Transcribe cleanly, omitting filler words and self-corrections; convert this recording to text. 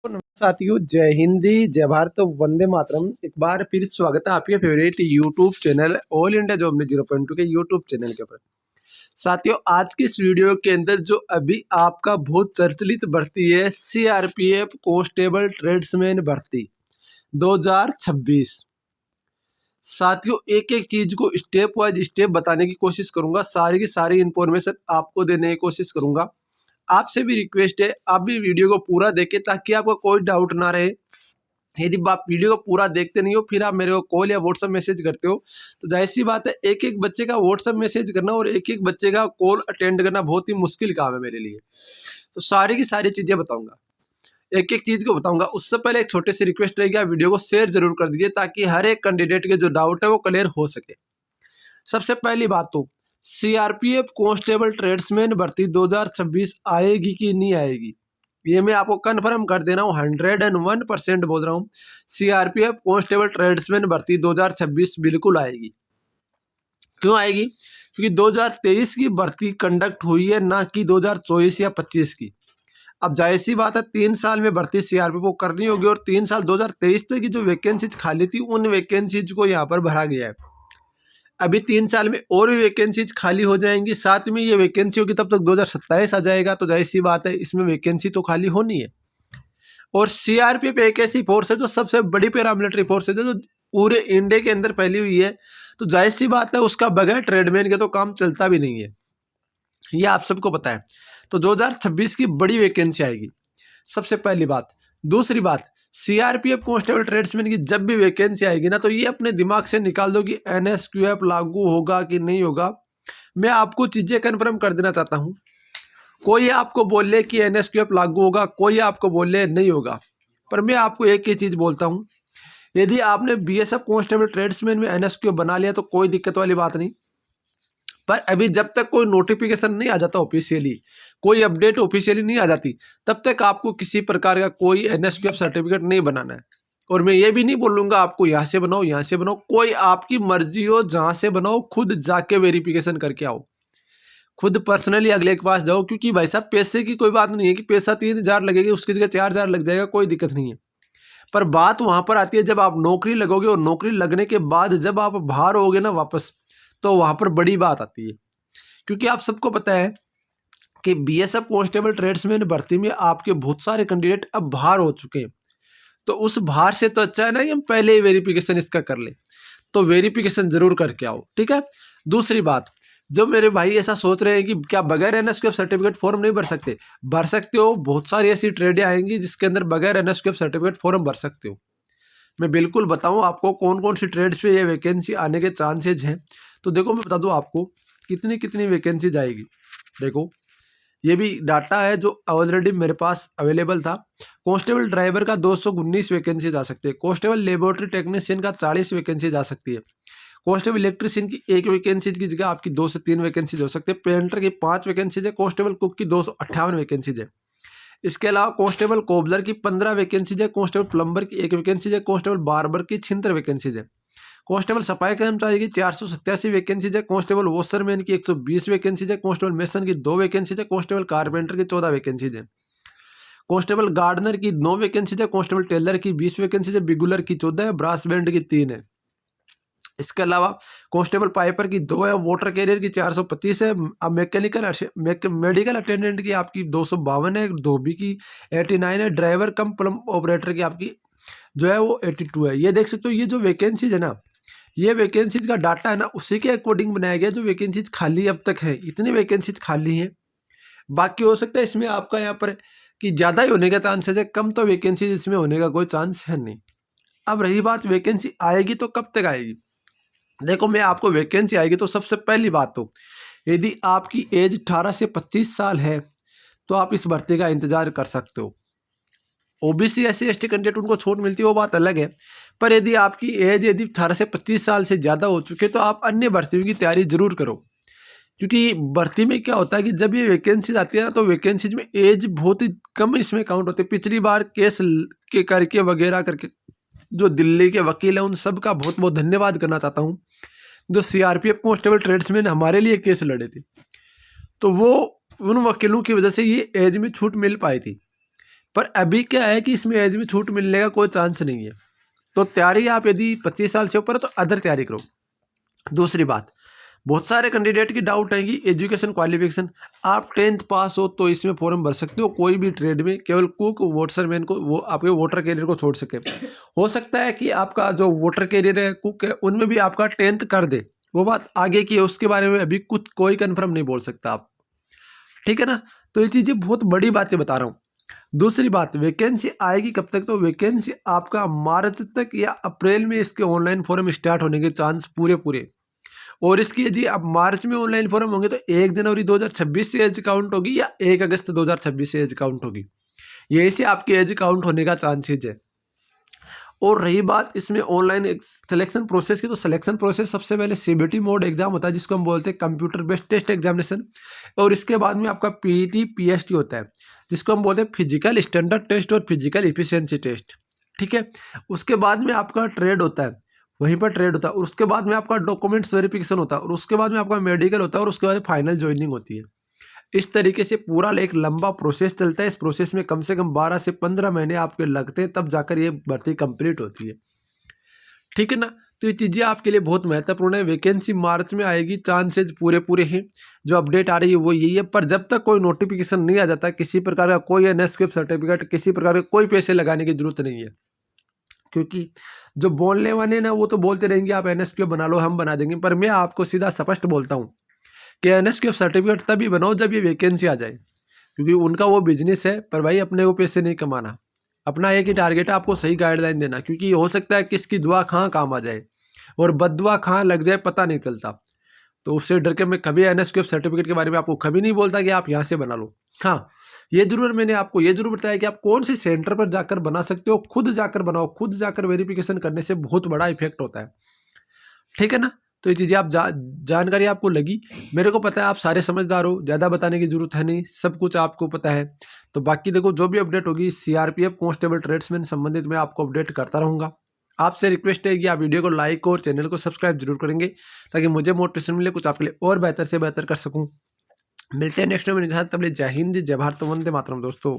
साथियों, जय हिंदी, जय भारत, वंदे मातरम। एक बार फिर स्वागत है आपके favourite YouTube channel all India job news 0.2 के यूट्यूब चैनल के ऊपर। साथियों, आज की इस वीडियो के अंदर जो अभी आपका बहुत प्रचलित भर्ती है, सीआरपीएफ कांस्टेबल ट्रेड्समैन भर्ती 2026। साथियों, एक एक चीज को स्टेप वाइज स्टेप बताने की कोशिश करूंगा, सारी की सारी इंफॉर्मेशन आपको देने की कोशिश करूंगा। आपसे भी रिक्वेस्ट है, आप भी वीडियो को पूरा देखें ताकि आपको कोई डाउट ना रहे। यदि आप वीडियो को पूरा देखते नहीं हो, फिर आप मेरे को कॉल या व्हाट्सएप मैसेज करते हो, तो जाहिर सी बात है एक एक बच्चे का व्हाट्सएप मैसेज करना और एक एक बच्चे का कॉल अटेंड करना बहुत ही मुश्किल काम है मेरे लिए। तो सारी की सारी चीज़ें बताऊंगा, एक एक चीज़ को बताऊंगा। उससे पहले एक छोटी सी रिक्वेस्ट रहेगी, आप वीडियो को शेयर जरूर कर दीजिए ताकि हर एक कैंडिडेट के जो डाउट है वो क्लियर हो सके। सबसे पहली बात तो सीआरपीएफ कांस्टेबल ट्रेड्समैन भर्ती 2026 आएगी कि नहीं आएगी, ये मैं आपको कन्फर्म कर दे रहा हूँ। 101% बोल रहा हूँ, सीआरपीएफ कांस्टेबल ट्रेड्समैन भर्ती 2026 बिल्कुल आएगी। क्यों आएगी? क्योंकि 2023 की भर्ती कंडक्ट हुई है, ना कि 2024 या 25 की। अब जाहिर सी बात है 3 साल में भर्ती सीआरपीएफ को करनी होगी और 3 साल 2023 तक की जो वैकेंसीज खाली थी उन वैकेंसीज को यहाँ पर भरा गया है। अभी 3 साल में और भी वैकेंसीज खाली हो जाएंगी, साथ में ये वैकेंसी होगी तब तक 2027 आ जाएगा। तो जाहिर सी बात है इसमें वैकेंसी तो खाली होनी है। और सीआरपीएफ एक ऐसी फोर्स है जो सबसे बड़ी पैरामिलिट्री फोर्स है जो पूरे इंडिया के अंदर फैली हुई है। तो जाहिर सी बात है उसका बगैर ट्रेडमैन के तो काम चलता भी नहीं है, ये आप सबको पता है। तो 2026 की बड़ी वैकेंसी आएगी, सबसे पहली बात। दूसरी बात, सीआरपीएफ कांस्टेबल ट्रेड्समैन की जब भी वैकेंसी आएगी ना, तो ये अपने दिमाग से निकाल दो कि एनएसक्यूएफ लागू होगा कि नहीं होगा। मैं आपको चीज़ें कन्फर्म कर देना चाहता हूँ। कोई आपको बोले कि एनएसक्यूएफ लागू होगा, कोई आपको बोले नहीं होगा, पर मैं आपको एक ही चीज़ बोलता हूँ, यदि आपने बीएसएफ कांस्टेबल ट्रेड्समैन में एनएसक्यूएफ बना लिया तो कोई दिक्कत वाली बात नहीं। पर अभी जब तक कोई नोटिफिकेशन नहीं आ जाता ऑफिशियली, कोई अपडेट ऑफिशियली नहीं आ जाती, तब तक आपको किसी प्रकार का कोई एनएसक्यूएफ सर्टिफिकेट नहीं बनाना है। और मैं ये भी नहीं बोलूँगा आपको यहाँ से बनाओ यहाँ से बनाओ, कोई आपकी मर्जी हो जहाँ से बनाओ, खुद जाके वेरिफिकेशन करके आओ, खुद पर्सनली अगले के पास जाओ। क्योंकि भाई साहब पैसे की कोई बात नहीं है कि पैसा 3,000 लगेगी उसकी जगह 4,000 लग जाएगा, कोई दिक्कत नहीं है। पर बात वहाँ पर आती है जब आप नौकरी लगोगे और नौकरी लगने के बाद जब आप बाहर होगे ना वापस, तो वहाँ पर बड़ी बात आती है। क्योंकि आप सबको पता है कि बीएसएफ कांस्टेबल ट्रेड्समैन भर्ती में आपके बहुत सारे कैंडिडेट अब बाहर हो चुके हैं। तो उस बाहर से तो अच्छा है ना कि हम पहले ही वेरिफिकेशन इसका कर ले। तो वेरिफिकेशन जरूर करके आओ, ठीक है। दूसरी बात, जो मेरे भाई ऐसा सोच रहे हैं कि क्या बगैर एनएसक्यूएफ सर्टिफिकेट फॉर्म नहीं भर सकते, भर सकते हो। बहुत सारी ऐसी ट्रेडें आएंगी जिसके अंदर बगैर एनएसक्यूएफ सर्टिफिकेट फॉर्म भर सकते हो। मैं बिल्कुल बताऊं आपको कौन कौन सी ट्रेड्स पे ये वैकेंसी आने के चांसेज हैं। तो देखो मैं बता दूं आपको कितनी कितनी वैकेंसी जाएगी। देखो ये भी डाटा है जो ऑलरेडी मेरे पास अवेलेबल था। कांस्टेबल ड्राइवर का 219 वैकेंसी जा सकती है, कांस्टेबल लेबोरेटरी टेक्नीशियन का 40 वैकेंसी जा सकती है, कांस्टेबल इलेक्ट्रिशियन की 1 वैकेंसी की जगह आपकी 2 से 3 वैकेंसीज हो सकती है, पेंटर की 5 वैकेंसीज है, कांस्टेबल कुक की 258 वैकेंसीज है। इसके अलावा कांस्टेबल कोबलर की 15 वैकेंसीज है, कांस्टेबल प्लम्बर की 1 वैकेंसीज है, कांस्टेबल बार्बर की 76 वैकेंसीज है, कांस्टेबल सफाई कर्मचारी की 487 वैकेंसीज है, कांस्टेबल वॉशरमैन की 120 वैकेंसीज है, कांस्टेबल मेसन की 2 वैकेंसीज है, कांस्टेबल कारपेंटर की 14 वैकेंसीज है, कांस्टेबल गार्डनर की 9 वैकेंसीज है, कांस्टेबल टेलर की 20 वैकेंसीज है, बिगुलर की 14 है, ब्रास बैंड की 3 है। इसके अलावा कांस्टेबल पाइपर की 2 है, वाटर कैरियर की 425 है, अब मेडिकल अटेंडेंट की आपकी 252 है, धोबी की 89 है, ड्राइवर कम प्लम्ब ऑपरेटर की आपकी जो है वो 82 है। ये देख सकते हो, ये जो वैकेंसीज है ना, ये वैकेंसीज का डाटा है ना, उसी के अकॉर्डिंग बनाया गया जो वैकेंसीज खाली अब तक है। इतनी वैकेंसीज खाली हैं, बाकी हो सकता है इसमें आपका यहाँ पर कि ज़्यादा ही होने का चांसेस है, कम तो वैकेंसीज इसमें होने का कोई चांस है नहीं। अब रही बात वैकेंसी आएगी तो कब तक आएगी। देखो मैं आपको वैकेंसी आएगी तो सबसे पहली बात तो यदि आपकी एज 18 से 25 साल है तो आप इस भर्ती का इंतजार कर सकते हो। ओबीसी SC ST कैंडिडेट उनको छूट मिलती है वो बात अलग है, पर यदि आपकी एज यदि 18 से 25 साल से ज़्यादा हो चुके तो आप अन्य भर्तियों की तैयारी जरूर करो। क्योंकि भर्ती में क्या होता है कि जब ये वैकेंसीज आती है ना, तो वैकेंसीज में एज बहुत ही कम इसमें काउंट होती है। पिछली बार केस के करके वगैरह करके जो दिल्ली के वकील हैं उन सब का बहुत बहुत धन्यवाद करना चाहता हूँ, जो सीआरपीएफ कांस्टेबल ट्रेड्समैन हमारे लिए केस लड़े थे। तो वो उन वकीलों की वजह से ये एज में छूट मिल पाई थी। पर अभी क्या है कि इसमें एज में छूट मिलने का कोई चांस नहीं है। तो तैयारी आप यदि 25 साल से ऊपर है तो अदर तैयारी करो। दूसरी बात, बहुत सारे कैंडिडेट की डाउट है कि एजुकेशन क्वालिफिकेशन, आप 10th पास हो तो इसमें फॉर्म भर सकते हो कोई भी ट्रेड में, केवल कुक वॉटरमैन को, वो आपके वोटर कैरियर को छोड़ सके। हो सकता है कि आपका जो वोटर कैरियर है, कुक है, उनमें भी आपका 10th कर दे, वो बात आगे की है, उसके बारे में अभी कुछ कोई कन्फर्म नहीं बोल सकता आप, ठीक है ना। तो ये चीज़ें बहुत बड़ी बातें बता रहा हूँ। दूसरी बात, वैकेंसी आएगी कब तक, तो वैकेंसी आपका मार्च तक या अप्रैल में इसके ऑनलाइन फॉर्म स्टार्ट होने के चांस पूरे पूरे। और इसकी यदि अब मार्च में ऑनलाइन फॉर्म होंगे तो 1 जनवरी 2026 से एज काउंट होगी या 1 अगस्त 2026 से एज काउंट होगी, यही से आपकी एज काउंट होने का चांसेज है। और रही बात इसमें ऑनलाइन सिलेक्शन प्रोसेस की, तो सिलेक्शन प्रोसेस सबसे पहले सीबीटी मोड एग्जाम होता है जिसको हम बोलते हैं कंप्यूटर बेस्ड टेस्ट एग्जामिनेशन, और इसके बाद में आपका पीईटी पीएसटी होता है जिसको हम बोलते हैं फिजिकल स्टैंडर्ड टेस्ट और फिजिकल इफिशियंसी टेस्ट, ठीक है। उसके बाद में आपका ट्रेड होता है, वहीं पर ट्रेड होता है, और उसके बाद में आपका डॉक्यूमेंट्स वेरिफिकेशन होता है, और उसके बाद में आपका मेडिकल होता है, और उसके बाद फाइनल ज्वाइनिंग होती है। इस तरीके से पूरा एक लंबा प्रोसेस चलता है। इस प्रोसेस में कम से कम 12 से 15 महीने आपके लगते हैं, तब जाकर ये भर्ती कंप्लीट होती है, ठीक है ना। तो ये चीज़ें आपके लिए बहुत महत्वपूर्ण है। वैकेंसी मार्च में आएगी, चांसेज पूरे पूरे हैं, जो अपडेट आ रही है वो यही है। पर जब तक कोई नोटिफिकेशन नहीं आ जाता, किसी प्रकार का कोई एनएसक्यूएफ सर्टिफिकेट, किसी प्रकार के कोई पैसे लगाने की जरूरत नहीं है, क्योंकि जो बोलने वाले ना वो तो बोलते रहेंगे आप एनएसक्यूएफ बना लो, हम बना देंगे, पर मैं आपको सीधा स्पष्ट बोलता हूँ कि एनएसक्यूएफ सर्टिफिकेट तभी बनाओ जब ये वैकेंसी आ जाए, क्योंकि उनका वो बिजनेस है। पर भाई अपने को पैसे नहीं कमाना, अपना एक ही टारगेट है, आपको सही गाइडलाइन देना, क्योंकि हो सकता है किसकी दुआ कहाँ काम आ जाए और बददुआ कहाँ लग जाए पता नहीं चलता। तो उससे डर के मैं कभी एनएसक्यूएफ सर्टिफिकेट के बारे में आपको कभी नहीं बोलता कि आप यहाँ से बना लो। हाँ, ये जरूर मैंने आपको ये जरूर बताया कि आप कौन से सेंटर पर जाकर बना सकते हो, खुद जाकर बनाओ, खुद जाकर वेरिफिकेशन करने से बहुत बड़ा इफेक्ट होता है, ठीक है ना। तो ये चीज़ें आप जानकारी आपको लगी, मेरे को पता है आप सारे समझदार हो, ज़्यादा बताने की जरूरत है नहीं, सब कुछ आपको पता है। तो बाकी देखो जो भी अपडेट होगी सीआरपीएफ कांस्टेबल ट्रेड्समैन संबंधित मैं आपको अपडेट करता रहूँगा। आपसे रिक्वेस्ट है कि आप वीडियो को लाइक और चैनल को सब्सक्राइब जरूर करेंगे, ताकि मुझे मोटिवेशन मिले कुछ आपके लिए और बेहतर से बेहतर कर सकूँ। मिलते हैं नेक्स्ट में, तब जय हिंद, जय भारत, वंदे मातरम दोस्तों।